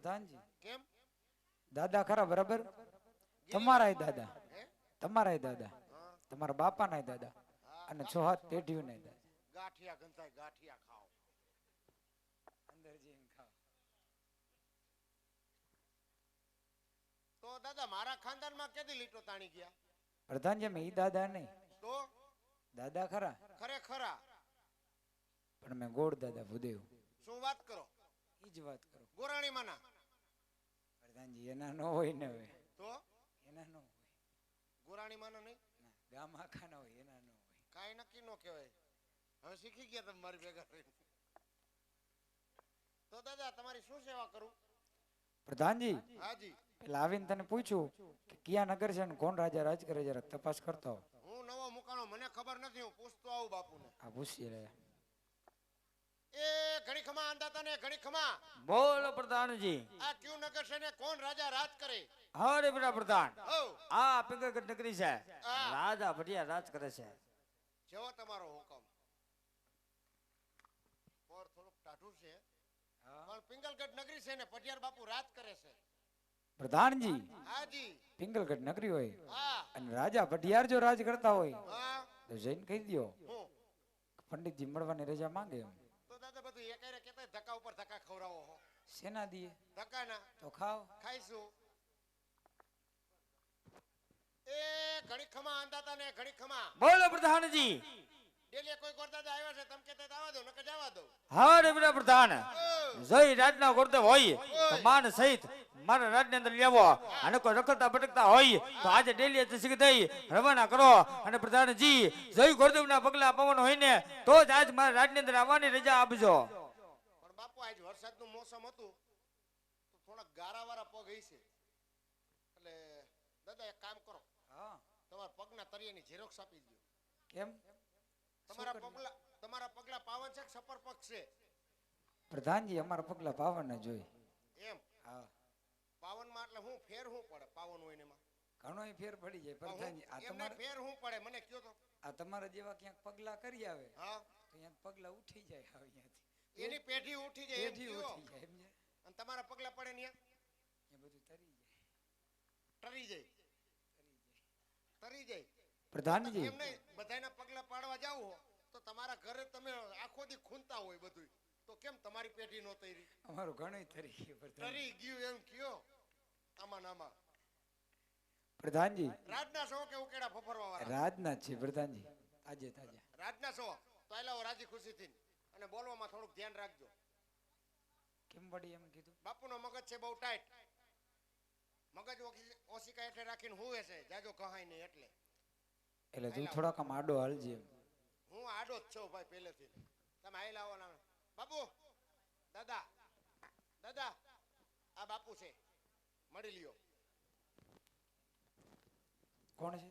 પ્રધાનજી કેમ દાદા ખરા બરાબર તમારાય દાદા તમારાય દાદા તમારા બાપાનાય દાદા અને 6 પેઢીઓ ના દાદા ગાંઠિયા ગંધાય ગાંઠિયા ખાઓ અંદર જઈને ખાઓ તો દાદા મારા ખાનદાનમાં કેદી લીટો તાણી ગયા પ્રધાનજી મેં ઈ દાદા નહીં તો દાદા ખરા ખરેખરા પણ મેં ગોળ દાદા ભૂદેવ શું વાત કરો ઈ જ વાત કરો ગોરાણી માના પ્રધાનજી એના નો હોય ને હવે તો એના નો હોય ગોરાણી માના નહીં ના ગામ આખા ના હોય એના નો હોય કાઈ નક્કી નો કહેવાય હવે શીખી ગયા તમે મારી ભેગા રહીને તો દાદા તમારી શું સેવા કરું પ્રધાનજી હાજી પેલા આવીને તને પૂછ્યું કે કયા નગર છે ને કોણ રાજા રાજ કરે જરાક તપાસ કરતો હું નવો મુકાણો મને ખબર નથી હું પૂછતો આવું બાપુને આ પૂછી લે એ ઘણી ખમા આંદાતા ને ઘણી ખમા બોલો પ્રધાનજી આ ક્યુ નગર છે ને કોણ રાજા રાજ કરે હરે બેટા પ્રધાન હો આ પિંગલગઢ નગરી છે હા. રાજા ભટિયા રાજ કરે છે જેવો તમારો હુકમ પર થોડુંક ટાઢું છે પણ પિંગલગઢ નગરી છે ને પટિયાર બાપુ રાજ કરે છે પ્રધાનજી હાજી પિંગલગઢ નગરી હોય હા અને રાજા ભટિયાર જો રાજ કરતા હોય હા તો જઈને કહી દો હું પંડિતજી મળવાની રજા માંગે એમ તો દાદા બધું એકારે કેતા ધક્કા ઉપર ધક્કા ખવડાવો હો સેના દીએ ધક્કા ના તો ખાઓ ખાઈશું એ ઘણી ખમા આંદાતા ને ઘણી ખમા બોલો પ્રધાનજી ડેલી કોઈ ગોરદાદા આવ્યા છે તમે કહેતા આવા દો નકર જવા દો હરે બેટા પ્રધાન જય રાજના ગુરુદેવ હોય તો માન સહિત મારા રાજની અંદર લેવો અને કોઈ રખડતા ભટકતા હોય તો આજે ડેલી શીખ દઈ રવાના કરો અને પ્રધાનજી જય ગુરુદેવના પગલા પવન હોય ને તો જ આજ મારા રાજની અંદર આવવાની રજા આપજો પણ બાપુ આજ વરસાદનું મોસમ હતું તો થોડા ગારાવાળા પગ હઈ છે એટલે દાદા એક કામ કરો હા તમારા પગના તળિયાની ઝેરોક્ષ આપી દો કેમ તમારા પગલા પાવન છે કે સપર પગ છે પ્રધાનજી અમારા પગલા પાવન જ જોઈ એમ હા પાવનમાં એટલે હું ફેર હું પડે પાવન હોય ને એમાં ઘણો ફેર પડી જાય પ્રધાનજી આ એમને તમારા ફેર હું પડે મને કયો તો આ તમારા જેવા ક્યાંક પગલા કરી આવે હા તો અહીંયા પગલા ઉઠી જાય હવે અહીંયાથી એની પેઢી ઉઠી જાય એમ પેઢી કયો. ઉઠી જાય સમજે અને તમારા પગલા પડે ને એ બધું તરી જાય ટરી જાય તરી જાય પ્રધાનજી એમને બધાના પગલા પાડવા જાવ હો તો તમારા ઘરે તમે આખો દી ખૂંદતા હોય બધું તો કેમ તમારી પેઢી નો તરી અમારું ઘણું તરી ગયું પ્રધાનજી તરી ગયું એમ કયો આમાં નામાં પ્રધાનજી રાજના સો કે ઉકેડા ફફરવા વાળા રાજના જ છે પ્રધાનજી તાજે તાજા રાજના સો તો આલાઓ રાજી ખુશીથી અને બોલવામાં થોડુંક ધ્યાન રાખજો કેમ વળી એમ કીધું બાપુનો મગજ છે બહુ ટાઈટ મગજ ઓશિકા એટલે રાખીને હુંવે છે જાજો કહાય નહીં એટલે તું થોડાક આમ આડો હાલજે એમ હું આડો જ છું ભાઈ પહેલેથી તમે આઈ લાવો ના બાપુ દાદા દાદા આ બાપુ છે મળી લ્યો કોણ છે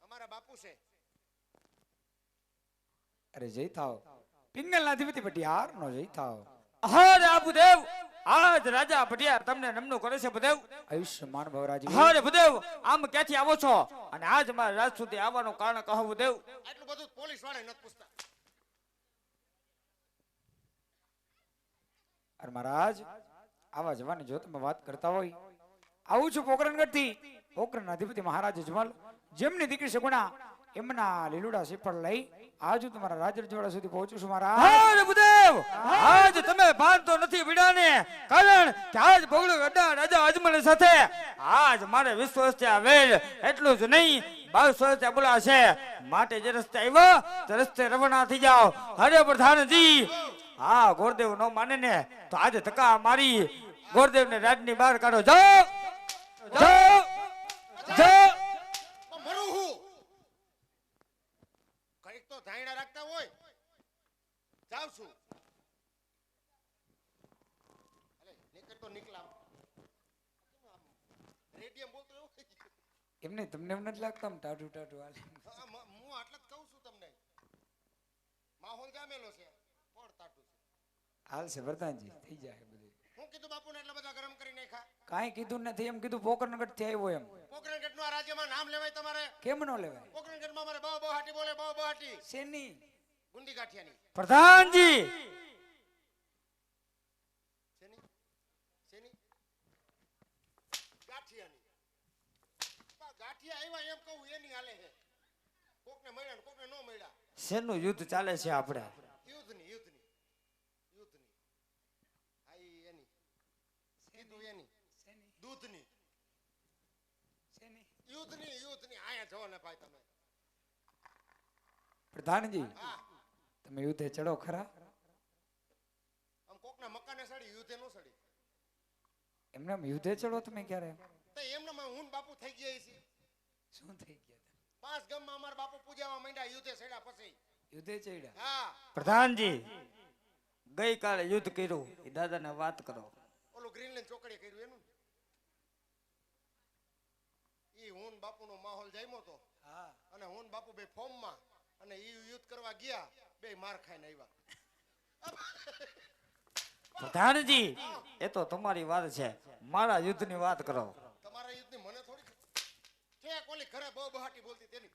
અમારા બાપુ છે અરે જય થાવ પિંગલ ના અધિપતિ ભટિયાર નો જય થાવ હરે આપુદેવ આજ રાજા ભટિયાર તમને નમનું કરે છે ભદેવ આયુષ્યમાન ભવરાજી હરે ભદેવ આમ ક્યાંથી આવો છો અને આજ મારા રાજ સુધી આવવાનું કારણ કહો ભદેવ આટલું બધું પોલીસ વાળા નથી પૂછતા અરે મહારાજ આવા જવાની જો તમે વાત કરતા હોય આવું છું પોકરણગઢ થી પોકરણ અધિપતિ મહારાજ અજમલ જેમની દીકરી સગુણા એમના લીલુડા શ્રીફળ લઈ આજ હું તમારા રાજ રજવાડા સુધી પહોંચું છું મહારાજ હરે ભદેવ આજ તમે ભાનતો નથી વિડાને કારણ કે આજ ભોગળો ગઢા રાજા અજમલ સાથે આજ મારે વિશ્વાસ છે વેલ એટલું જ નહીં 22 વર્ષ બોલા છે માટે જે રસ્તે આવ્યો તે રસ્તે રવાના થઈ જાઓ હરે પ્રધાનજી હા ગોરદેવ નો માને ને તો આજે ધક્કા મારી ગોરદેવ ને રાજની બહાર કાઢો જાઓ જાઓ જાઓ મરું હું કઈક તો ધાયણા રાખતા હોય જાવ છું અરે નીકળ તો નીકળા રેડિયમ બોલતો એવું થઈ ગયું. એમને તમને એમ નથી લાગતું આમ ટાઢું ટાઢું હાલે હું આટલા જ કહું છું તમને માહોલ જામેલો છે કોણ તાટું છે હાલશે પ્રધાનજી થઈ જાય બધું હું કીધું બાપુને એટલા બધા ગરમ કરી નાખ્યા કાંઈ કીધું નથી એમ કીધું પોકરણગઢ થી આવ્યો એમ પોકરણગઢનું આ રાજ્યમાં નામ લેવાય તમારે કેમ નો લેવાય પોકરણગઢમાં મારે બહુ બહાટી બોલે બહુ બહાટી શેની ગુંડી ગાંઠિયાની પ્રધાનજી શેની શેની ગાંઠિયા આવ્યા એમ કહું એની હાલે છે. કોકને મળ્યા ને કોકને ન મળ્યા. શેનું યુદ્ધ ચાલે છે આપણે? યુદ્ધની આ ઈ એની કીધું એની દૂધની યુદ્ધની આયા જો ને ભાઈ તમે. પ્રધાનજી હા તમે યુદ્ધે ચડો ખરા? આમ કોકના મકાને સડી યુદ્ધે નો સડી. એમને આમ યુદ્ધે ચડો તમે ક્યારે? તો એમને હું ને બાપુ થઈ ગયા છીએ. શું થઈ ગયા તમે? 5 ગામમાં અમારા બાપુ પૂજાવા માંડ્યા યુદ્ધે સડ્યા પછી. યુદ્ધે ચડ્યા? હા પ્રધાનજી ગઈકાલે યુદ્ધ કર્યું એ દાદાને વાત કરો. ઓલું ગ્રીનલેન્ડ ચોકડીએ કર્યું એનું. ઈ હું ને બાપુનો માહોલ જામ્યો તો. હા. અને હું ને બાપુ બે ફોર્મમાં અને ઈ યુદ્ધ કરવા ગયા બે માર ખાઈને આવ્યા. પ્રધાનજી એ તો તમારી વાત છે, મારા યુદ્ધની વાત કરો. તમારા યુદ્ધની મને થોડી ઠેક ઓલી ઘરે બહુ બહાટી બોલતી તેની.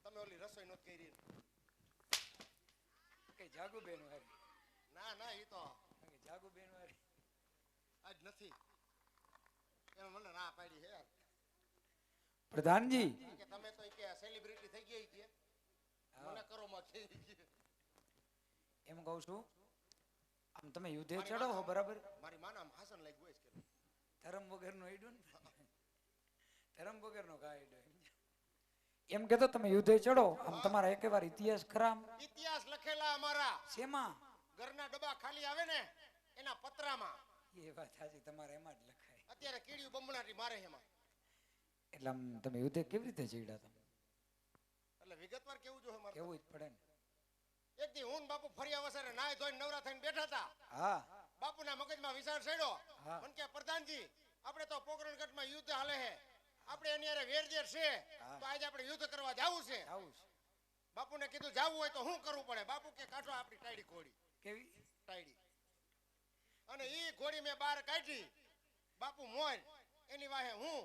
તમે ઓલી રસોઈ નોત કરી. કઈ જાગુબેન વાળી? ના ના ઈ તો જાગુબેન વાળી આજ નથી. એને મને ના પાડી હે યાર. પ્રધાનજી કે તમે તો ઈ કે સેલિબ્રિટી થઈ ગઈ કે મને કરો માં કે એમ કહું છું, આમ તમે યુદ્ધે ચડો હો બરાબર, મારી માના આમ હાસન લાગી ગયો છે કે ધર્મ વગરનો આઈડો ને, ધર્મ વગરનો કાયદો. એમ કેતો તમે યુદ્ધે ચડો, આમ તમારા એક વાર ઇતિહાસ ખરા? આમ ઇતિહાસ લખેલા અમારા શેમાં? ઘરના ડબ્બા ખાલી આવે ને એના પતરામાં. એ વાત સાચી, તમારે એમાં જ લખાય. અત્યારે કીડીયું બમણાટી મારે એમાં. એટલે આમ તમે યુદ્ધે કેવી રીતે ચડ્યા? તમે એટલે વિગતવાર કેવું જોઈએ મારે. કેવું જ પડે ને. એક દી હું ને બાપુ ફર્યા વસરે નાય ધોઈને નવરા થઈને બેઠા હતા. હા બાપુના મગજમાં વિચાર ચડ્યો. હા. મને કે પ્રધાનજી આપણે તો પોકરણગઢમાં યુદ્ધ હાલે છે, આપણે એની હારે વેરઝેર છે, તો આજે આપણે યુદ્ધ કરવા જાવું છે. આવું છે. બાપુને કીધું જાવું હોય તો શું કરવું પડે? બાપુ કે કાઢો આપણી ટાયડી ઘોડી. કેવી ટાયડી. અને ઈ ઘોડી મેં બહાર કાઢી. બાપુ મોર એની વાહે હું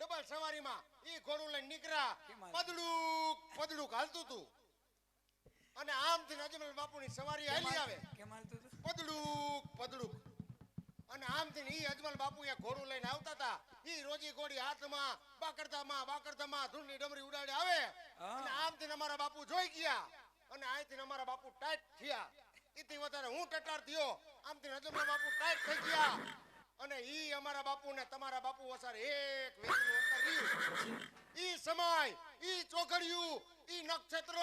ડબલ સવારીમાં ઈ ઘોડું લઈને નીકળ્યા. કેમ પદડુક હાલતું તું. અને આમથી અજમલ બાપુની સવારી હાલી આવે. કેમ હાલતું હતું? પદડુક. અને આમથી ઈ અજમલ બાપુ એ ઘોડું લઈને આવતા હતા. ઈ રોજી ઘોડી હાથમાં બાકડતામાં ધૂળની ડમરી ઉડાડે આવે. અને આમથી અમારા બાપુ જોઈ ગયા અને અહીંથી અમારા બાપુ ટાઈટ થયા. ઈથી વધારે હું ટટાર થયો, આમથી અજમલ બાપુ ટાઈટ થઈ ગયા. અને ઈ અમારા બાપુ ને તમારા બાપુ વસાર એક વેચનું અંતર રહ્યું. ઈ સમય, ઈ ચોઘડિયું, ઈ નક્ષત્ર,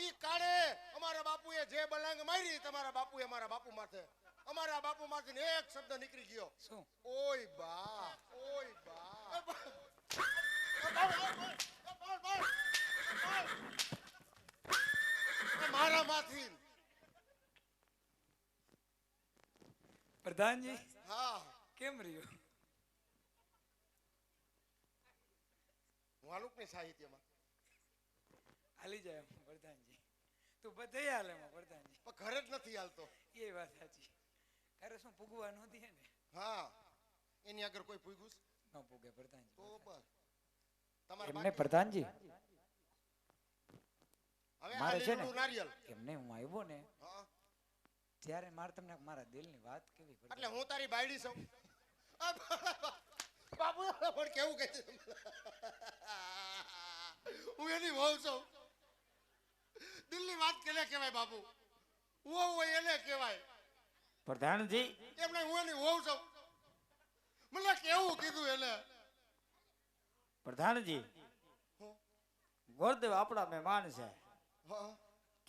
ઈ કાળે અમારા બાપુએ જે બલાંગ મારી તમારા બાપુએ અમારા બાપુ માથે, અમારા બાપુ માંથી એક શબ્દ નીકળી ગયો. શું? ઓય બા, ઓય બા. મારા માંથી. પ્રધાનજી હા કેમ રહ્યો? વાલુકની સાહિત્યમાં હાલી જાય એમ પ્રધાનજી, તું બધે હાલે એમાં પ્રધાનજી. પણ ઘરે જ નથી હાલતો. એ વાત સાચી. ઘરે શું પૂગવા નહોતી હે ને? હા એની આગળ કોઈ પૂગ્યું છે? ન પૂગે પ્રધાનજી. તો બસ તમારે એમને પ્રધાનજી હવે આ મારે છે ને લીલું નારિયેલ. એમને હું આવ્યો ને હા ત્યારે મારે તમને મારા દિલની વાત કેવી પડી. એટલે હું તારી બાયડી છું. બાપુ પણ કેવું કહે છે? હું એની વહુ છું. દિલની વાત કેને કહેવાય બાપુ? વહુ હોય એને કહેવાય. પ્રધાનજી એમને હું એની વહુ છું. મને કેવું કીધું એને? પ્રધાનજી ગોરદેવ આપણા મહેમાન છે, હા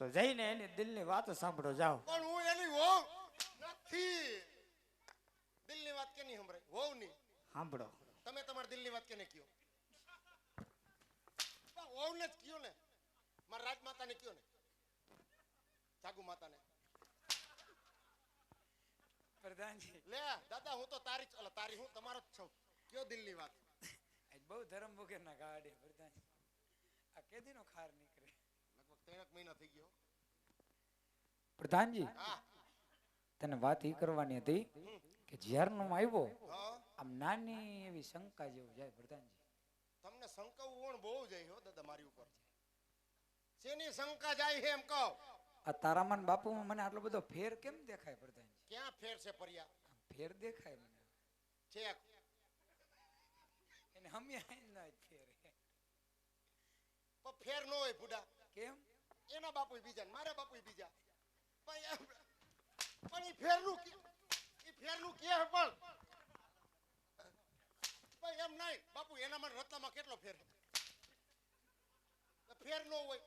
તો જઈને એની દિલની વાત સાંભળો જાઓ. પણ હું એની વહુ નથી. દિલની વાત કેની સંભળાય? વહુ ની. સાંભળો. તમે તમારી દિલની વાત કેને કયો? વહુ ને જ કયો ને. મારા રાજમાતા ને કયો ને, જાગુ માતા ને. પ્રધાનજી લે દાદા હું તો તારી હું તમારો જ છું. કયો દિલની વાત? આજ બહુ ધર્મ વગરના ગાડે પ્રધાનજી. આ કેદીનો ખાર નીકળે. લગભગ 3 મહિના થઈ ગયો. પ્રધાનજી હા તને વાત ઈ કરવાની હતી કે જ્યારનો હું આવ્યો હા આમ નાની એવી શંકા જેવું જાય પ્રધાનજી. તમને શંકાવું બહુ જાય હો દાદા મારી ઉપર. શેની શંકા જાય છે એમ કહો? આ તારામાન બાપુમાં મને આટલો બધો ફેર કેમ દેખાય પ્રધાનજી? ક્યાં ફેર છે પર્યા? આમ ફેર દેખાય મને. છેક એને અમે ના જ ફેરે પણ ફેર ન હોય બુડા. કેમ એના બાપુ બીજા ને મારા બાપુ બીજા. પણ ઈ ફેરનું કે પણ એમ નહીં બાપુ એના માં રત્નામાં કેટલો ફેર ફેર ન હોય.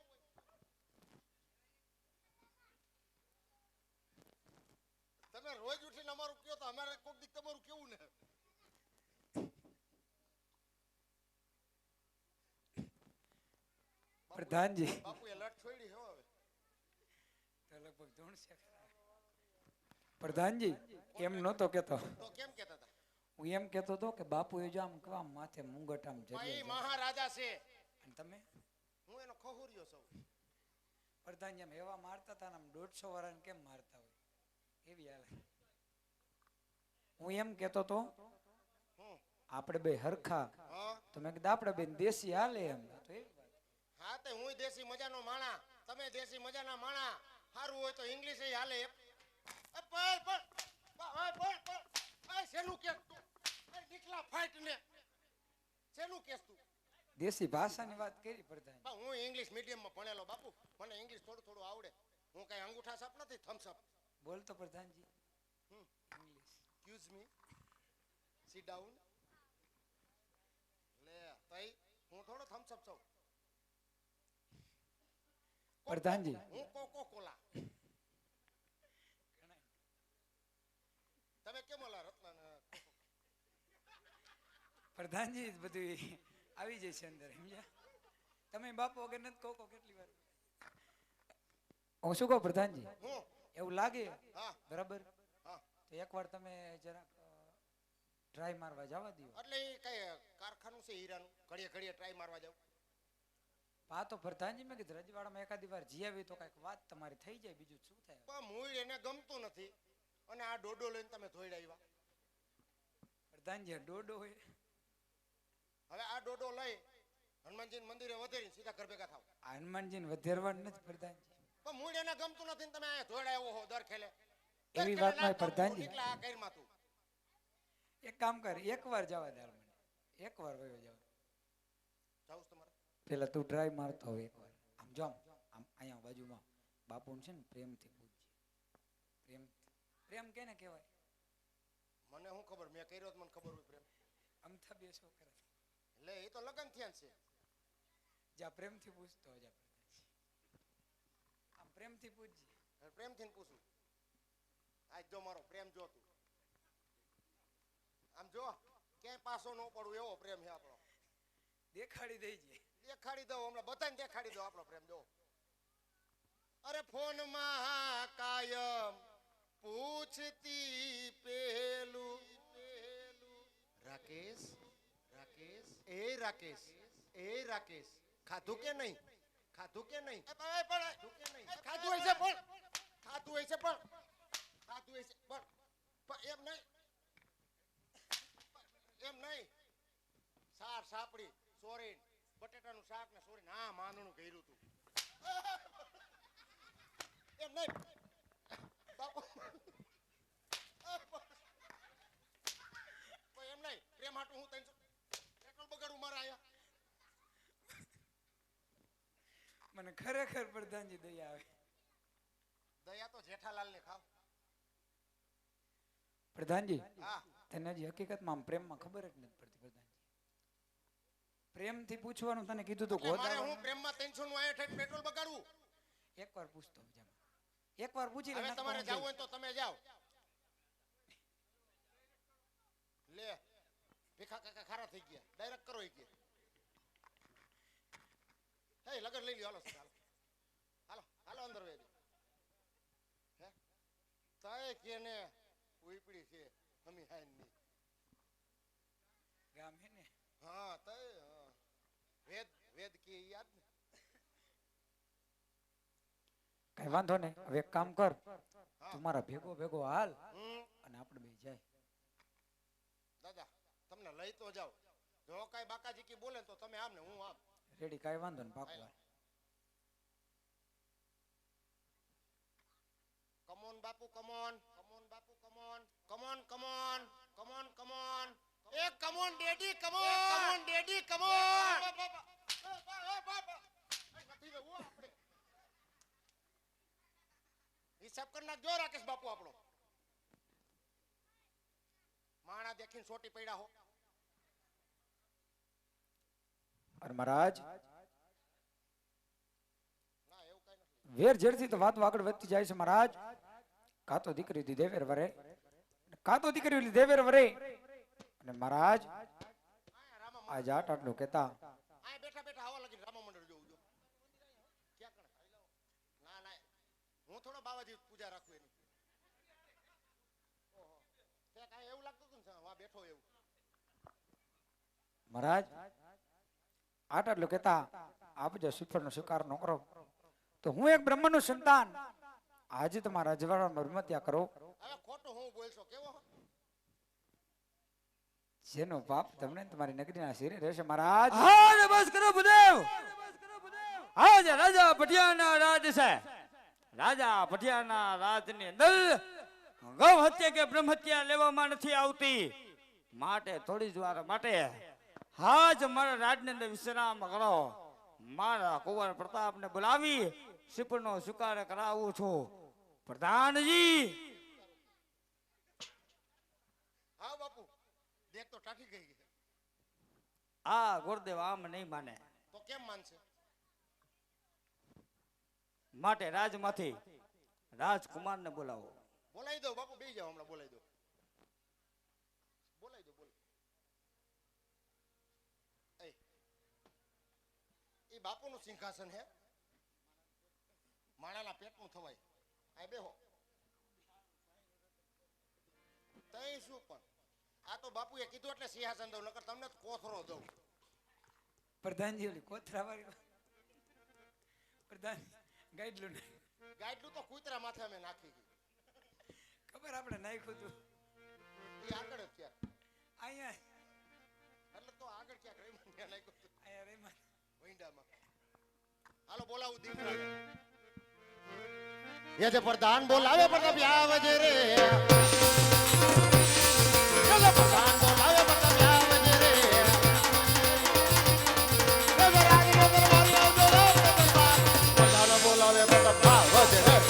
તમે રોજ ઉઠીને અમારું કયો તો અમારે કોક દી તમારું કેવું ને. પ્રધાનજી બાપુએ લટ છોડી હો હવે. તો લગભગ ધૂણશે ખરા. પ્રધાનજી એમ નહોતો કેતો, તો કેમ કહેતા હતા? હું એમ કેતો હતો કે બાપુ એ જો આમ કેવા માથે મુંગટ આમ ભાઈ જગ્યા મહારાજા છે. અને તમે હું એનો ખહુરિયો છું. પ્રધાનજી આમ એવા મારતા હતા ને આમ 150 વાળાને કેમ મારતા હોય એવી હાલે. હું એમ કેતો તો હું આપણે બે હરખા હા તો મેં કીધું આપણે બે દેશી હાલે એમ તો એવી વાત. હા તે હું દેશી મજાનો માણા, તમે દેશી મજાના માણા. સારું હોય તો ઇંગ્લિશ હાલે. શેનું કે દીકલા ફાઈટ ને શેનું કેસ તું? દેશી ભાષાની વાત કરી પ્રધાન. હું ઇંગ્લિશ મીડિયમમાં ભણેલો બાપુ, મને ઇંગ્લિશ થોડું થોડું આવડે. હું કઈ અંગૂઠા સાપ નથી, થમ્સ અપ. બોલતો પ્રધાનજી હમ English. Excuse me, sit down. લે તઈ હું થોડો થમ્સ અપ છું. પ્રધાનજી હું કોકો કોલા. તમે કેમ ઓલા રત્ન પ્રધાનજી જ બધું આવી જાય છે અંદર સમજ્યા. તમે બાપુ વગર નથી કહો કેટલી વાર હું શું કહું પ્રધાનજી, હું એવું લાગે હા બરાબર હા તો એકવાર તમે જરાક ટ્રાય મારવા જવા દો. એટલે એ કઈ કારખાનું છે હીરાનું? ઘડીએ ઘડીએ ટ્રાય મારવા જાવ. આ તો પ્રધાનજી મેં કીધું રજવાડામાં એકાદી વાર જી આવી તો કઈક વાત તમારી થઈ જાય, બીજું શું થાય. પણ મૂળ એને ગમતું નથી અને આ ડોડો લઈને તમે ધોઈડ આવ્યા. પ્રધાનજી આ ડોડો હોય હવે આ ડોડો લઈ હનુમાનજી મંદિરે વધેરી સીધા ઘર ભેગા થાવ. આ હનુમાનજીને વધેરવા નથી પ્રધાનજી. પણ મૂળ એને ગમતું નથી ને તમે અહીંયા ધોઈડ આવ્યો હો દર ખેલે. એવી વાત નહીં પ્રધાનજી. એટલે આ કઈરમાં તું એક કામ કર એકવાર જવા દે મને, એકવાર વયો જાવ. જાઉં તમારે પેલા તું ટ્રાય મારતો હોય એકવાર. આમ જો આમ અહીંયા બાજુમાં બાપુને છે ને પ્રેમથી પૂછજે. પ્રેમ પ્રેમ કેને કહેવાય? મને શું ખબર, મેં કર્યો તો મને ખબર હોય પ્રેમ. અમથા બે છોકરા એટલે એ તો લગન થયા છે. જ્યાં પ્રેમથી પૂછતો જા પ્રધાનજી. આમ પ્રેમથી પૂછજે. હવે પ્રેમથી ને પૂછું. આજ જો મારો પ્રેમ જો તું આમ જો ક્યાંય પાછો ન પડું એવો પ્રેમ છે આપણો. દેખાડી દેજે. દેખાડી દઉં હમણાં બધાને દેખાડી દઉં આપણો પ્રેમ. જો અરે ફોનમાં કાયમ પૂછતી પેલું રાકેશ રાકેશ એ રાકેશ એ રાકેશ ખાધું કે નહીં? ખાધું કે નહીં? ખાધું કે નહીં? ખાધું હોય છે પણ ખાધું હોય છે પણ ખાધું હોય છે પણ એમ નહીં એમ નહીં. સાર સાપડી સોરીન બટેટાનું શાક ને સોરીન હા માંદણું કર્યું તું એમ નહીં બાપુ. એમ નહીં પ્રેમ હાટું હું તને પેટ્રોલ બગાડું મારા આયા. મને ખરેખર પ્રધાનજી દયા આવે. દયા તો જેઠાલાલ ને ખાવ. પ્રધાનજી હા તને હજી હકીકતમાં આમ પ્રેમમાં ખબર જ નથી પડતી પ્રધાનજી. પ્રેમથી પૂછવાનું તને કીધું તો એટલે મારે ગોદા હું પ્રેમમાં 300 નું આયા ઠેઠ પેટ્રોલ બગાડવું. એકવાર પૂછતો જમ. એકવાર પૂછી લે. હવે તમારે જાવું હોય તો તમે જાઓ. લે ભીખા કાકા ખારા થઈ ગયા, ડાયરેક્ટ કરો ઈ કે હે લગન લઈ લ્યો. હાલો હાલો હાલો હાલો અંદર વેજો. હે તાય કેને ઉઈપડી છે હમી હાઈન ની ગામ હે ને. હા તાય વેદ વેદ કે યાદ ને. કઈ વાંધો નહીં. હવે એક કામ કર, તું મારા ભેગો ભેગો હાલ અને આપણે બે જાય. દાદા તમને લઈ તો જાઓ. જો કાઈ બાકાજી કી બોલે તો તમે આમ ને હું આમ. રેડી કઈ વાંધો નહીં પાકું. કમોન બાપુ કમોન કમોન બાપુ come on come on come on come on come on એ come on on daddy come on daddy come on હિસાબ કરી નાખજો રાકેશ બાપુ આપણો માણા દેખીને સોટી પડ્યા હો અને મહારાજ ના એવું કઈ નથી વેર ઝેરથી તો વાત આગળ વધતી જાય છે મહારાજ. કાં તો દીકરી હતી દેવેર વરે, કાં તો દીકરી હતી દેવેર વરે. અને મહારાજ આજ આટલું કહેતા આ બેઠા બેઠા હવા લાગી રામા મંડળ જોઉં જો ક્યાં કણ ના ના હું થોડો બાવાજી પૂજા રાખું એની ઓહો તે કાંઈ એવું લાગતું હતું ને વા બેઠો એવું મહારાજ આટલું કહેતા આપ જો શ્રીફળનો સ્વીકાર ન કરો તો હું એક બ્રહ્મનું સંતાન આજે તમારા રજવાડામાં બ્રહ્મત્યા કરો. હવે ખોટું હું બોલશો કેવો જેનો પાપ તમને તમારી નગરીના શિરે રહેશે મહારાજ. હાજ બસ કરો ભૂદેવ. હાજ રાજા પટિયાના રાજ છે. રાજા પટિયાના રાજની અંદર ગૌ હત્યા કે બ્રહ્મ હત્યા લેવામાં નથી આવતી. માટે થોડી જ વાર માટે હાજ મારા રાજની અંદર વિશ્રામ કરો. મારા કુંવર પ્રતાપને બોલાવી શ્રીફળનો સ્વીકાર કરાવું છું. પ્રધાનજી હા બાપુ દેખ તો ટાટી ગઈ છે આ ગુરુદેવ આમ નહીં માને. તો કેમ માનશે માટે રાજમાંથી રાજકુમારને બોલાવો. બોલાવી દો બાપુ બેસી જાઓ હમણાં બોલાવી દો બોલાવી દો બોલ એ બાપુનું સિંહાસન હે માણાના પેટનું થવાય આ બેહો તઈ શું પણ આ તો બાપુએ કીધું એટલે સિંહાસન દઉં નકર તમને તો કોથરો દઉં પ્રધાનજી ઓલી કોથરા વાળી પ્રધાન ગાઈડલું ગાઈડલું તો કૂતરા માથે અમે નાખી ગઈ ખબર આપણે નાખ્યું હતું એ આગળ જ ક્યાંક અહીંયા એટલે તો આગળ ક્યાંક રહી નાખ્યું હતું અહીંયા રેમાં વૈંડામાં હાલો બોલાવું દીકરાને ये जो प्रधान बोलावे प्रताप आवजे रे चलो प्रधान बोलावे प्रताप आवजे रे राज नो दरबारी आवजो रे प्रधान बोलावे प्रताप आवजे रे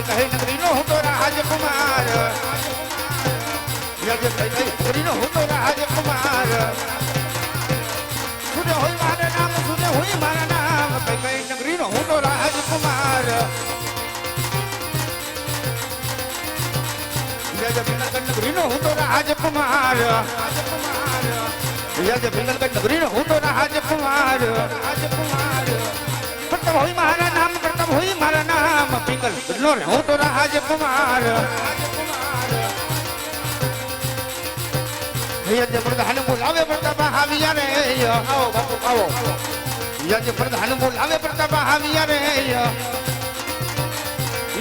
कहे नगरी नो हो तो राजकुमार यज्ञ कहे नगरी नो हो तो राजकुमार सुने हुई मारा नाम सुने हुई मारा नाम कहे नगरी नो हो तो राजकुमार यज्ञ बिलक नगरी नो हो तो राजकुमार यज्ञ बिलक नगरी नो हो तो राजकुमार प्रताप हुई मारा नाम प्रताप हुई मारा नाम पिंगल नो रे हो तो राजकुमार यज्ञ प्रधान बोलावे प्रताप हाविया रे आओ बापू आओ यज्ञ प्रधान बोलावे प्रताप हाविया रे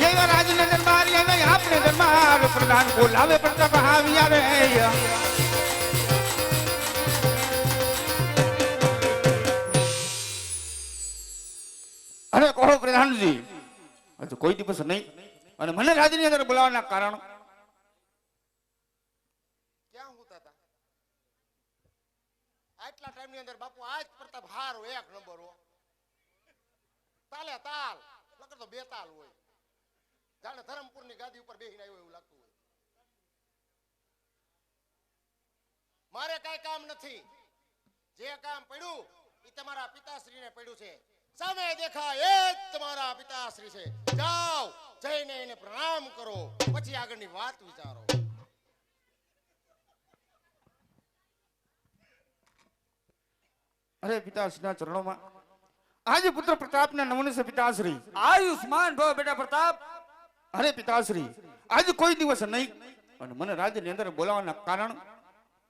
ये राज ने दरबार ये आपने दरबार प्रधान बोलावे प्रताप हाविया रे अरे कहो प्रधान जी तो कोई दिवस नहीं અને મને રાજની અંદર બોલાવવાના કારણ ક્યાં હોતા હતા આટલા ટાઈમ ની અંદર બાપુ આજ પ્રતાપ હારો એક નંબર હો તાલે તાલ નકર તો બે તાલ હોય જાણે ધરમપુર ની ગાદી ઉપર બેહીને આવ્યો એવું લાગતું હોય મારે કાઈ કામ નથી જે કામ પડ્યું એ તમારા પિતાશ્રીને પડ્યું છે સામે દેખા એ જ તમારા પિતાશ્રી છે જાઓ જઈને એને પ્રણામ કરો પછી આગળની વાત વિચારો અરે પિતાશ્રીના ચરણોમાં આજે પુત્ર પ્રતાપના નમન છે પિતાશ્રી. આયુષ્માન ભવ બેટા પ્રતાપ. અરે પિતાશ્રી, આજે કોઈ દિવસ નહીં અને મને રાજ્યની અંદર બોલાવવાના કારણ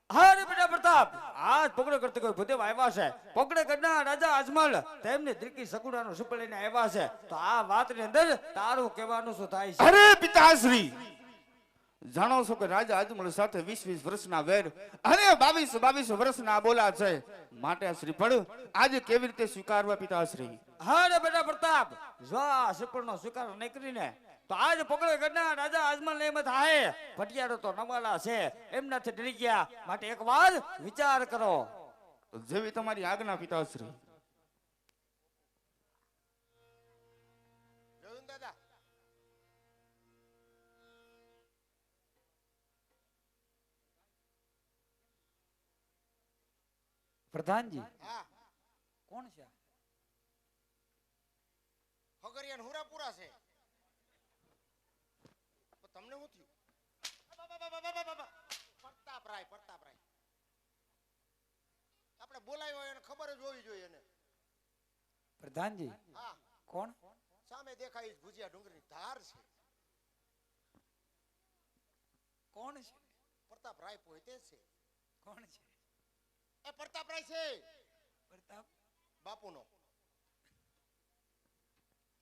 અરે બેટા પ્રતાપ, આજ પકડે કરતે કોઈ ભૂદેવ આવ્યા છે. પકડે કરના રાજા અજમલ તેમને દીકરી સગુણાનો સુપ લઈને આવ્યા છે. તો આ વાતની અંદર તારું કહેવાનું શું થાય છે? અરે પિતાશ્રી, જાણો છો કે રાજા અજમલ સાથે 20-20 વર્ષના વેર અને 22-22 વર્ષના બોલા છે. માટે આ શ્રીફળ આજે કેવી રીતે સ્વીકારવા પિતાશ્રી? અરે બેટા પ્રતાપ, જો આ શ્રીફળનો સ્વીકાર નહીં કરીને તો આજ પકડે કરના રાજા અજમલ એમ થાય ભટિયારો તો નવાલા છે, એમનાથી ડરી ગયા. માટે એક વાર વિચાર કરો. જેવી તમારી આજ્ઞા પિતાશ્રી. જોયું ને દાદા? પ્રધાનજી હા, કોણ છે આ? હગરિયાન હુરાપુરા છે. પણ તમને શું થયું? પ્રતાપરાય, પ્રતાપરાય. આપણે બોલાવ્યો હોય એને ખબર જ હોવી જોઈએ એને. પ્રધાનજી હા, કોણ? સામે દેખાય ઈ ભુજિયા ડુંગરની ધાર છે. કોણ છે? પ્રતાપરાય પોતે જ છે. કોણ છે? એ પ્રતાપરાય છે, પ્રતાપ બાપુનો.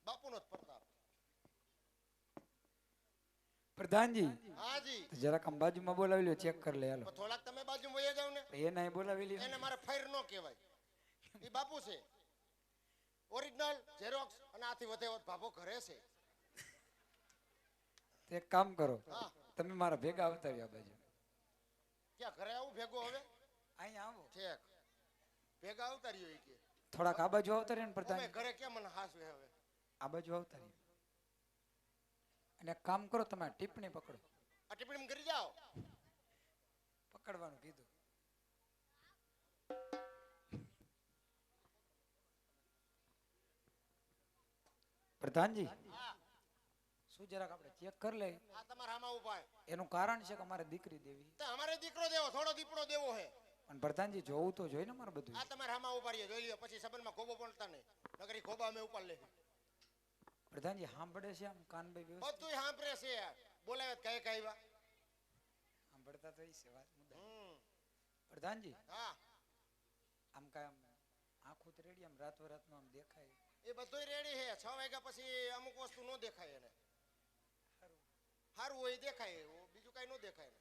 બાપુનો જ પ્રતાપ. પ્રધાનજી હાજી. તો જરાક આમ બાજુમાં બોલાવી લ્યો, ચેક કરી લે હાલો. પણ થોડાક તમે બાજુ વયા જાવ ને. એને અહીં બોલાવી લ્યો. એને મારે ફૈર નો કહેવાય. ઈ બાપુ છે, ઓરિજિનલ ઝેરોક્સ, અને આથી વધે વધુ ભાભો ઘરે છે. તો એક કામ કરો, હા, તમે મારા ભેગા અવતાર્યા બાજુ. ક્યાં ઘરે આવું ભેગો હવે? અહીંયા આવો. ઠેક ભેગા અવતાર્યો ઈ કે થોડાક આ બાજુ અવતાર્યા ને તમે પ્રધાન, ઘરે કેમ મને હાસવે હવે? આ બાજુ અવતાર્યા. અને એક કામ કરો, તમે આ ટીપણી પકડો. આ ટિપ્પણી કરી જાઓ. પકડવાનું કીધું. પ્રધાનજી હા, શું જરાક આપણે ચેક કરી લઈએ. આ તમારા આમાં ઉભા છે. એનું કારણ છે કે અમારે દીકરી દેવી. તો અમારે દીકરો દેવો, થોડો દીપડો દેવો હે. પણ પ્રધાનજી જોવું તો જોઈએ ને મારે બધું. આ તમારા આમાં ઉપાડીએ, જોઈ લ્યો. પછી સંબંધમાં ખોબો પડતા નહીં, નકરી ખોબા અમે ઉપાડ લે. પ્રધાનજી સાંભળે છે આમ કાનભાઈ વ્યવસ્થિત બધું સાંભળે છે. બોલાવે કઈ કઈ વા. સાંભળતા તો ઈ છે વાત મુદ્દા. પ્રધાનજી હા, આમ કાંઈ આમ આંખું તો રેડી આમ રાતોરાતમાં આમ દેખાય. એ બધું રેડી છે. 6 વાગ્યા પછી અમુક વસ્તુ નો દેખાય એને. સારું હોય એ દેખાય, બીજું કઈ નો દેખાય ને.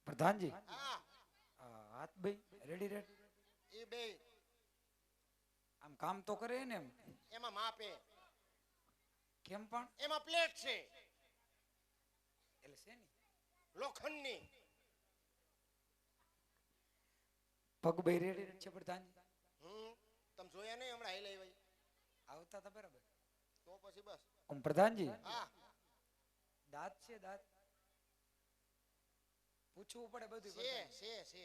પ્રધાનજી હા, હાથ ભાઈ રેડી રેડ એ બે આમ કામ તો કરે ને એમ. એમાં માપે, કેમ પણ એમાં પ્લેટ છે એટલે છે ને લોખંડની. પગ ભાઈ રેડી રેડ છે પ્રધાનજી. તમે જોયા નહીં હમણાં હાઈ ભાઈ? આવતા હતા બરાબર. તો પછી બસ. ઓમ પ્રધાનજી હા, દાંત છે દાંત પૂછવું પડે બધું. છે પ્રધાનજી. છે છે.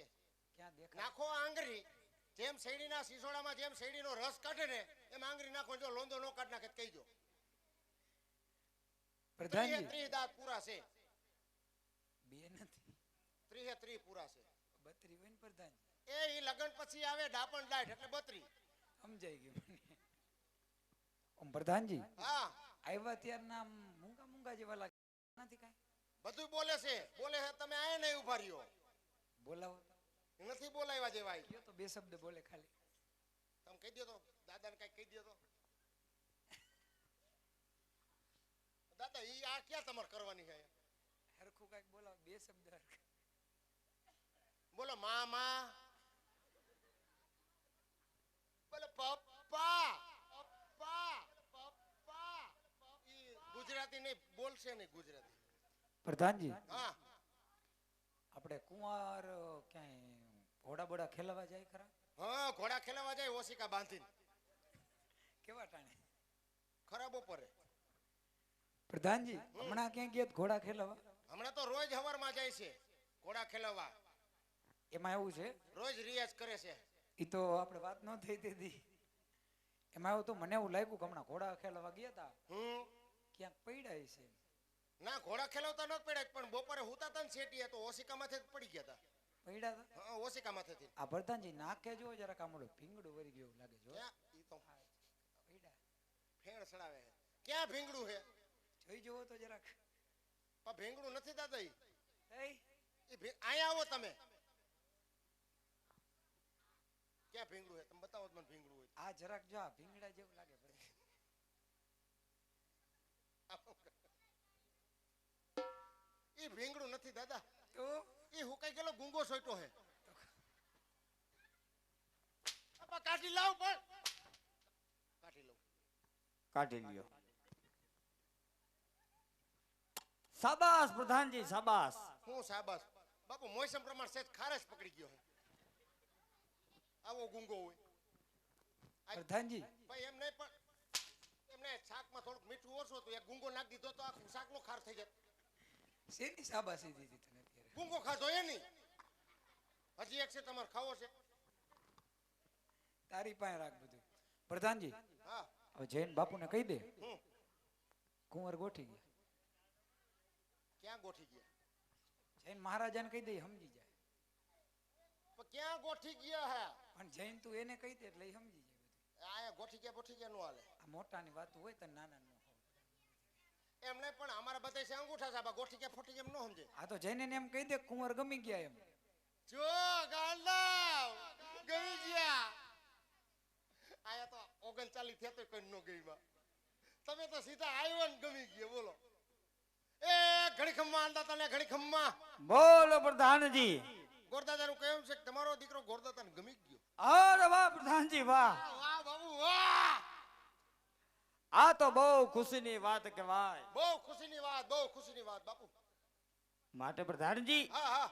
ક્યાં દેખાય? નાખો આંગળી. જેમ શેરડીના સિસોડામાં જેમ શેરડીનો રસ કાઢે ને એમ આંગળી નાખો. જો લોંદો નો કાઢ નાખે તો કહી દો. પ્રધાનજી 30 દાંત પૂરા છે. બે નથી 30 પૂરા છે. 32 હોય ને પ્રધાનજી. એ ઈ લગન પછી આવે ડાપણ લાઈટ એટલે 32. સમજાઈ ગયું મને. ઓમ પ્રધાનજી હા, આવ્યા ત્યારના આમ મૂંગા મૂંગા જેવા લાગે નથી કાંઈ? બધું બોલે છે. બોલે છે. તમે આયા નહીં ઉભા રહ્યો. બોલાવો તો. નથી બોલાવ્યા જેવાય. કયો તો બે શબ્દ બોલે ખાલી. તમે કહી દો તો દાદાને કઈ કહી દો તો. દાદા ઈ આ ક્યાં તમારે કરવાની છે? હરખું કાંઈક બોલાવો, બે શબ્દ હરખા. બોલો મામા. બોલો પપ્પા. પપ્પા. પપ્પા. ઈ ગુજરાતી નહીં બોલશે નહીં ગુજરાતી. પ્રધાનજી હા, આપણે કુંવાર ક્યાંય ઘોડા બોડા ખેલવા જાય ખરા? હા, ઘોડા ખેલાવા જાય ઓશિકા બાંધીને. કેવા ટાણે? ખરા બપોરે. પ્રધાનજી હમણાં ક્યાં ગયા ઘોડા ખેલવા? હમણાં તો રોજ હવારમાં જાય છે ઘોડા ખેલાવા. એમાં એવું છે, રોજ રિયાઝ કરે છે. એ તો આપણે વાત ન થઈ તેથી. એમાં એવું તો મને એવું લાગ્યું કે હમણાં ઘોડા ખેલવા ગયા હતા ક્યાંક પડ્યા છે. ના, ઘોડા ખેલાવતા નત પડ્યા, પણ બપોરે હુતા તા ને શેટીએ તો ઓશિકામાંથી જ પડી ગયા હતા. પૈડા હતા? હા ઓશિકા માથેથી આ પ્રધાનજી નાકે જો જરાક આમ ઓલું ભીંગડું વરી ગયું એવું લાગે જો. ક્યાં ઈ તો પૈડા ફેણ સડાવે છે. ક્યાં ભીંગડું છે જોઈ જોવો તો જરાક. પણ ભીંગડું નથી દાદા ઈ એય, અહીંયા આવો તમે ક્યાં ભીંગડું છે તમે બતાવો તો મને ભીંગડું હોય આ જરાક જો આ ભીંગડા જેવું લાગે પ્રધાન. ઈ ભીંગડું નથી દાદા તો ઈ હુકાઈ ગયેલો ગુંગો સોયટો હે આપા કાઢી લાવ પણ કાઢી લઉં કાઢી લ્યો. શાબાશ પ્રધાનજી શાબાશ. હું સાબાસ બાપુ મોસમ પ્રમાણ સેજ ખારસ પકડી ગયો હે આવો ગુંગો હોય પ્રધાનજી ભાઈ એમ નહીં પણ એમને શાકમાં થોડુંક મીઠું ઓછું હતું એક ગુંગો નાખી દીધો તો આખું શાકનો ખાર થઈ જાય શેની શાબાશી દીધી તને અત્યારે? ગુંગો ખાધો એની હજી એક છે તમારે ખાવો છે તારી પાસે રાખ બધું. પ્રધાનજી હા હવે જૈન બાપુને કહી દે હું કુંવર ગોઠી ગયા. ક્યાં ગોઠી ગયા જૈન મહારાજાને કહી દે ઈ સમજી જાય. પણ ક્યાં ગોઠી ગયા હે પણ જૈન તું એને કહી દે એટલે ઈ સમજી જાય બધું. આયા ગોઠી ગયા નો હાલે આ મોટાની વાત હોય તો નાના નો હોય. એમ નહીં પણ અમારા બધા છે અંગૂઠા સાબા ગોઠી ગયા ફોટી ગયા એમ ન સમજે આ તો જૈન એમ કહી દે કુંવર ગમી ગયા એમ. જો ગાંડાવ ગમી ગયા આયા તો 39 થયા તો કોઈ નો ગઈમાં તમે તો સીધા આવ્યો ને ગમી ગયા બોલો એ ઘડી ખમ્મા આંદા તને ઘડી ખમ્મા બોલો પ્રધાનજી. ગોરદાદાનું કેમ છે કે તમારો દીકરો ગોરદાદાને ગમી ગયો અરે વાહ પ્રધાનજી વાહ. વાહ બાબુ વાહ આ તો બહુ ખુશીની વાત કહેવાય. બહુ ખુશીની વાત બાપુ માટે પ્રધાનજી હા હા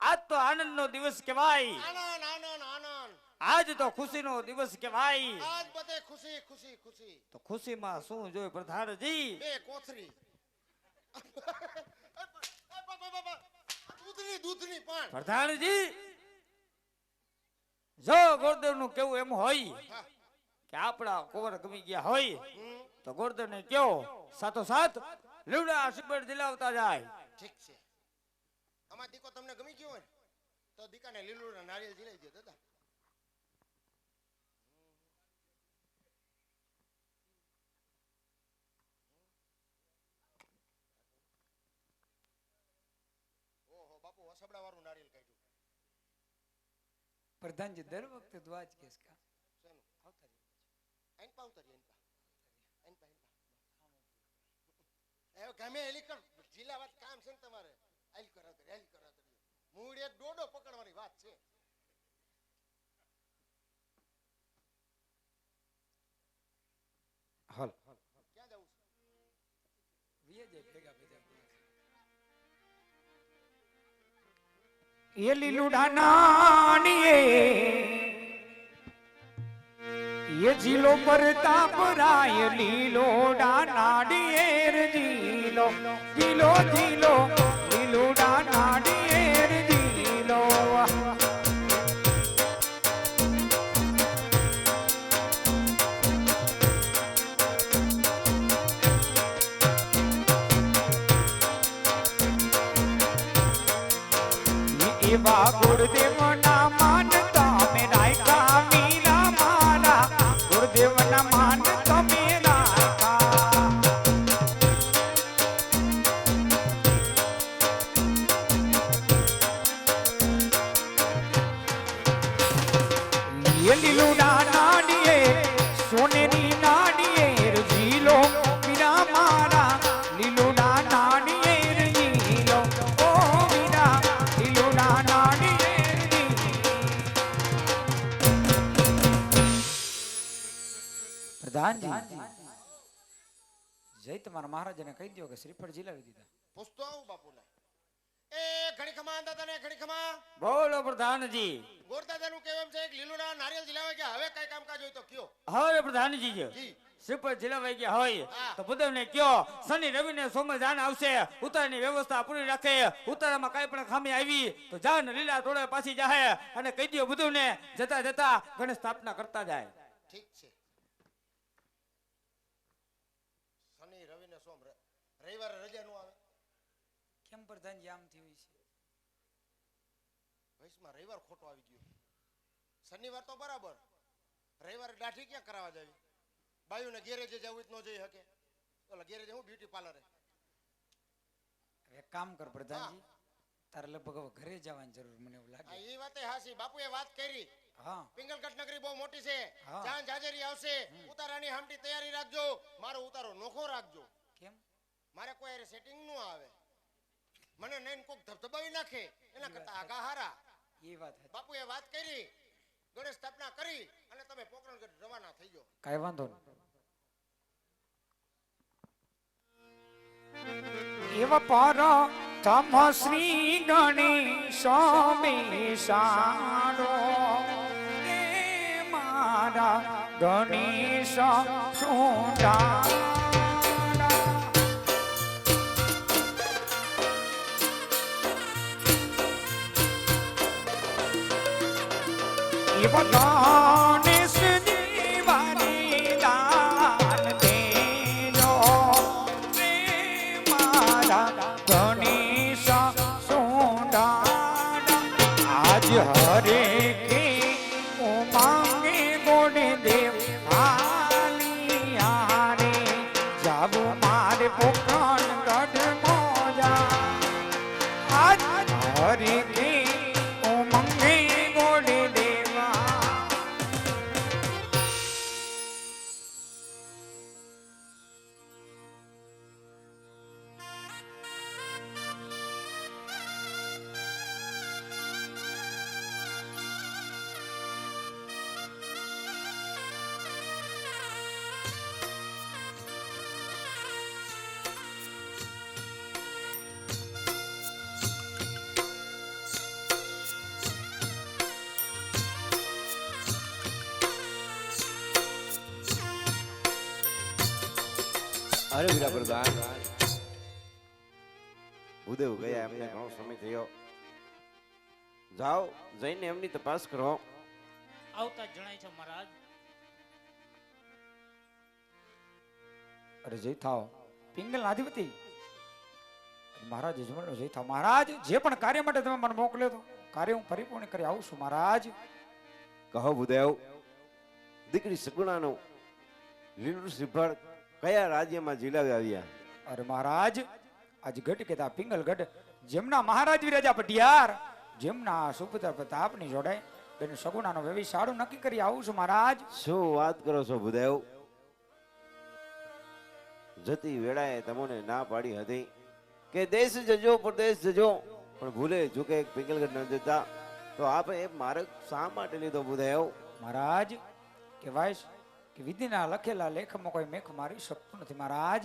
આજ તો આનંદનો દિવસ કહેવાય. આનંદ આનંદ આનંદ આજ તો ખુશીનો દિવસ કહેવાય. આજ બધે ખુશી ખુશી ખુશી તો ખુશીમાં શું જોય પ્રધાનજી? બે કોથરી દૂધની પણ પ્રધાનજી જો ગોરદેવનું કેવું એમ હોય હા કે આપણા કુંવર ગમી ગયા હોય હમ, તો ગોરદેવને કયો સાથો સાથ લીવડા સિબડ દિલાવતા જાય. ઠીક છે અમાર દીકો તમને ગમી ગયો હોય ને, તો દીકાને લીલું નારિયેળ જીલાઈ દો દાદા ઓહો બાપુ વસબડા વાળું નારિયેળ કાઢ્યું પ્રધાનજી દર વખતે તું આજ કેસ કા શેનું આવતા રહ્યો. એન પા ઉતરી એન પા એ ગમે એલી કર જિલ્લાવાત કામ છે ને તમારે એલ કરા મૂળ એક ડોડો પકડવાની વાત છે હાલ ક્યાં જવું છે વિયે જાય ભેગા ભેગા. એ લીલુડા નાણીએ એ જીલો પ્રતાપ રાય લીલોડા નાડીએ રે જીલો જીલો જીલો લીલોડા નાડીએ રે જીલો એવા ગુરુદેવના માનતા મે રાયકા મીરા મારા ગુરુદેવના માન તમે રાયકા એ લીલુડા નાડીએ સોનેરી નાડીએ જીલો મીરા મારા લીલુડા નાડીએ જીલો ઓ મીરા લીલુડા નાડીએ પ્રધાનજી જય તમારા મહારાજાને કહી દો કે શ્રીફળ જીલાવી દીધા. પૂછતો આવું બાપુને એ ઘડી ખમા આંદા તને ઘડી ખમા બોલો પ્રધાનજી. ગોરદાદાનું કેમ છે કે લીલુડા નારિયેળ જીલાવે કે હવે કઈ કામકાજ હોય તો કયો હવે પ્રધાનજી જી શ્રીફળ જિલ્લાવાઈ ગયા હોય હા. તો બુધવને કયો શનિ રવિને સોમે જાન આવશે ઉતારની વ્યવસ્થા પૂરી રાખે. ઉતારામાં કઈ પણ ખામી આવી તો જાન લીલા તોડે પાછી જાહે અને કહી દો બુધવને જતા જતા ગણેશ સ્થાપના કરતા જાય. ઠીક છે શનિ રવિ ને સોમ રવિવારે રજા નું આવે કેમ પ્રધાનજી આમ થયું છે? દિવસમાં રવિવાર ખોટો આવી ગયો. શનિવાર તો બરાબર, રવિવારે દાઢી ક્યાં કરાવવા જાવી? બાયુને ગેરેજે જવું જ ન જઈ શકે. ઓલા ગેરેજે હું બ્યુટી પાર્લરે. એક કામ કર પ્રધાનજી, તારે લગભગ હવે ઘરે જવાની જરૂર મને એવું હા, લાગે. એ વાતે હાસી. બાપુએ વાત કરી. હા પિંગલગઢ નગરી બહુ મોટી છે. હા. જાન જાજેરી આવશે. ઉતારાની હામટી તૈયારી રાખજો. મારો ઉતારો નોખો રાખજો. કેમ? મારે કોઈ હારે સેટિંગ ન આવે. મને નૈન કોક ધબધબાવી નાખે એના કરતા આગા હારા. એ વાત હતી. બાપુએ વાત કરી, ગણેશ સ્થાપના કરી અને તમે પોકરણગઢ રવાના થઈ જાઓ. કાંઈ વાંધો નહીં. એવા પર તમ શ્રી ગણેશ બેસાડો રે મારા ગણેશ સુંદરા. એવા ગણેશ દીવાને દાન દેજો રે મારા ગણેશ સુંદરા. આજ હરે કે ઉમાંગે ગોડે દેવ આલિયા રે જાવું મારે પોકરણગઢ મોજા. આજ હરે કે ઉમંગે ગોડે દેવા. અરે વીરા પ્રધાન, ભૂદેવ ગયા એમને ઘણો સમય થયો. જાઓ જઈને એમની તપાસ કરો. આવતા જ જણાય છે મહારાજ. અરે જય થાવ પિંગલ અધિપતિ મહારાજ યજમાનો જય થાવ. મહારાજ જે પણ કાર્ય માટે તમે મને મોકલ્યો તો કાર્ય હું પરિપૂર્ણ કરી આવું છું મહારાજ. કહો ભૂદેવ, દીકરી સગુણાનો લીલું શ્રીફળ કયા રાજ્યમાં જીલાવી આવ્યા? અરે મહારાજ આજ ગઢ કેતા પિંગલ ગઢ જેમના મહારાજ વિરાજા પટિયાર જેમના સુપુત્ર પ્રતાપની જોડે બેન સગુણાનો વ્યવસાય નક્કી કરી આવું છું મહારાજ. શું વાત કરો છો ભૂદેવ? જતી વેળાએ તમને ના પાડી હતી કે દેશ જજો પરદેશ જજો, પણ ભૂલે ચૂકે પિંગલગઢ ન જતા, તો આપે એ માર્ગ શા માટે લીધો ભૂદેવ? મહારાજ કહેવાય છે કે વિધિના લખેલા લેખમાં કોઈ મેખ મારી શકતું નથી મહારાજ.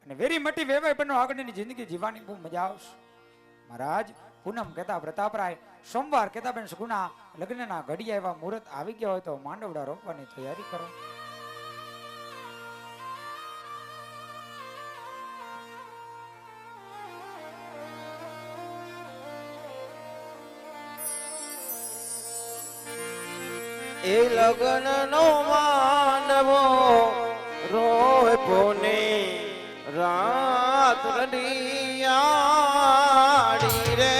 અને વેરી મટી વેવાય બનો આગળની જિંદગી જીવવાની બહુ મજા આવશે મહારાજ. પૂનમ કહેતા પ્રતાપરાય, સોમવાર કહેતા બેન સગુણા લગ્નના ઘડિયા એવા મુહૂર્ત આવી ગયા હોય તો માંડવડા રોપવાની તૈયારી કરો. એ લગ્ન નો માંડવો રોપો ને રાત રડિયાળી રે.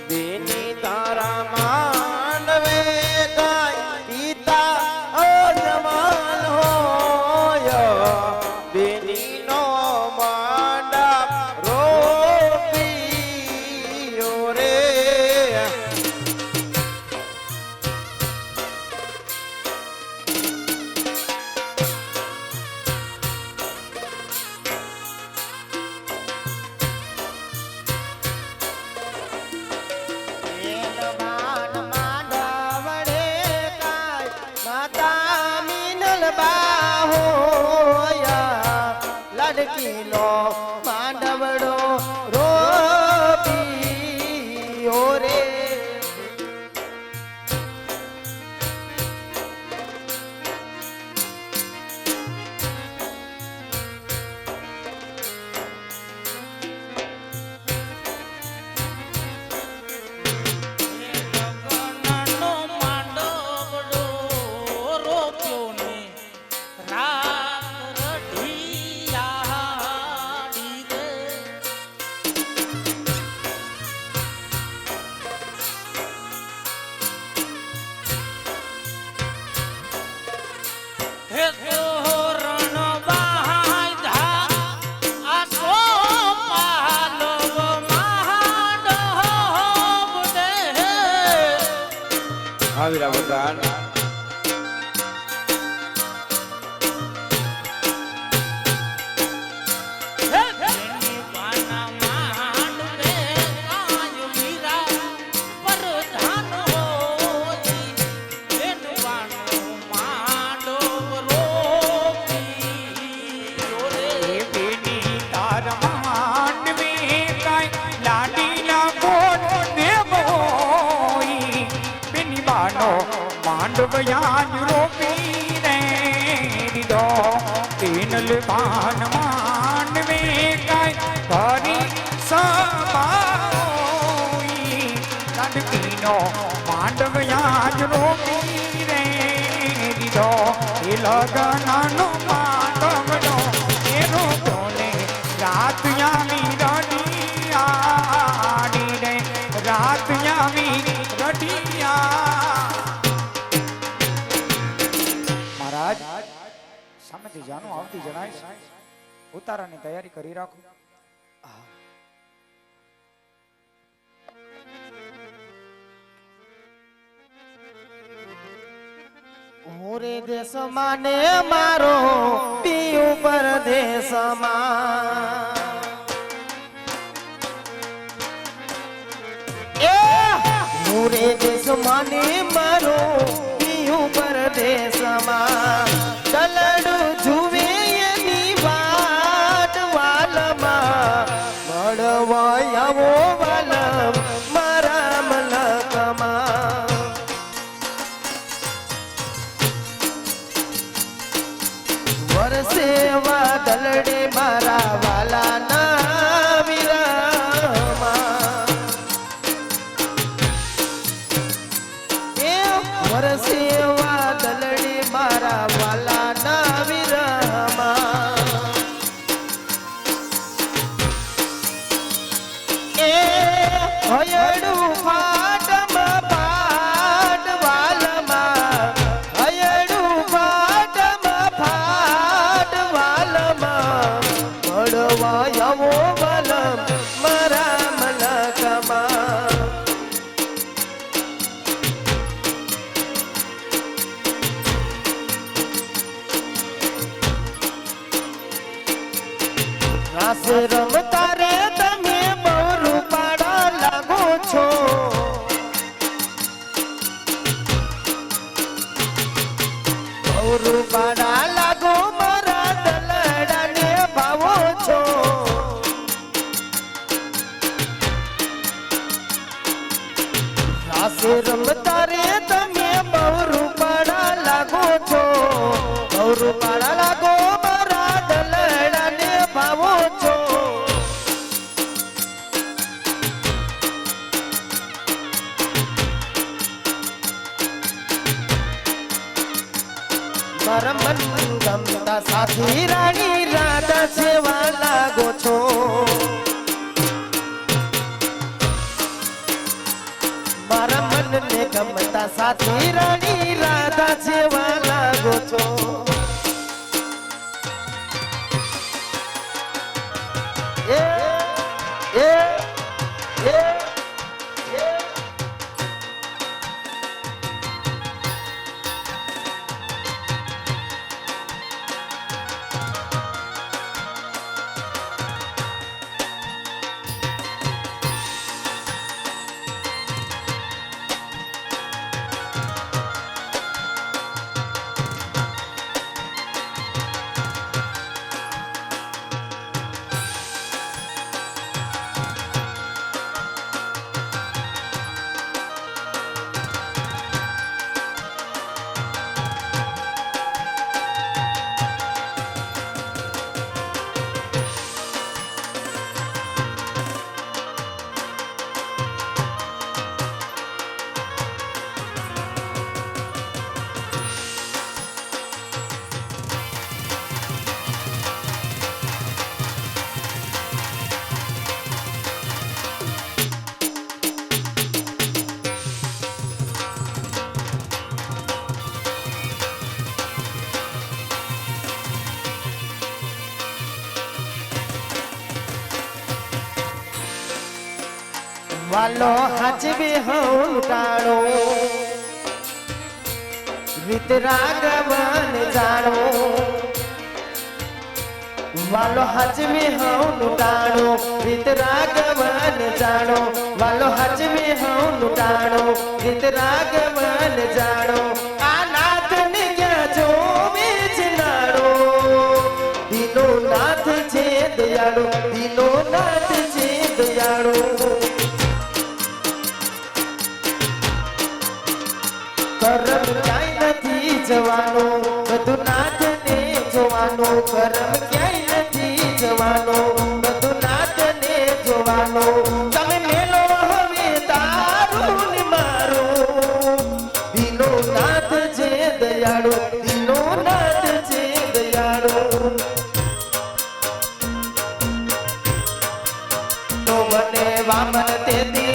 બેની તારા માંડવે કાય પિતા અજમાન હોય, બેની નો માંડા રોપિયો રે. લડકીનો માંડવડો રોપિયો રે. લગનનો માંડવડો રોપ્યો ને હે તોરણ બાંધા આ સો પાલવ માંડવ દે આવીરા વરદાન એની બાના માંડવે કાય મીરા પરધાન હોઈ એનું બાનું માંડવ રોપી ઓરે બેની તાર માંડવે કાંઈ લાડીલા કોટ દેવોઈ બેની બાનો માંડવ યાદ રોપી રે દીધો તેનલ બાન માંડવે કાંઈ ભરી સમાઈ લાડકીનો માંડવ યાદ રોપી રે દીધો એ લગનનો માંડવનો એનો તોને રાત યામી રડિયાડી રે રાત યામી રડિયા મહારાજ સામેથી જાનું આવતી જણાય છે. ઉતારાની તૈયારી કરી રાખો. મોરે દેશમાં ને મારો પિયું પરદેશમાં એ મોરે દેશમાં ને મારો પિયું પરદેશમાં દલડું જુએ એની વાટ વાલમાં મળવા આવો વાલમ મારા મલકમાં વરસે વાદળડે મારા વાલાના વિરામાં એ વરસે વાદળડે મારા વાલાના વિરામાં એ હયડું પાટમાં પાટ વાલમાં હયડું પાટમાં ફાટ વાલમાં મળવા આવો વાલમ મારા મલકમાં રાસ રમતા રે તમે બહુ રૂપાળા લાગો છો બહુ રૂપાળા લાગો મારા દલડાને ભાવો છો રાસ રમતા રે તમે બહુ રૂપાળા લાગો છો બહુ રૂપાળા લાગો મારા દલડાને ભાવો છો મારા મન ગમતા સાથી રાણી રાધા સેવા લાગો છો મારા મનને ગમતા સાથી રાણી રાધા સેવા લાગો છો એ એ એ એ વાલો હાચવી હઉ ટાણો રીત રાગવન જાણો વાલો હાચવી હઉ ટાણો રીત રાગવન જાણો વાલો હાચવી હઉ ટાણો રીત રાગવન જાણો આ નાથ ને ક્યાં જોવે છે નાડો દીનો નાથ છે દયાળો દીનો નાથ છે દયાળો કરમ ક્યાંય નથી જવાનો બધું નાથ ને જોવાનો કરમ ક્યાંય નથી જવાનો બધું નાથ ને જોવાનો તમે મેલો હવે તારું ને મારું દીનો નાથ છે દયાળો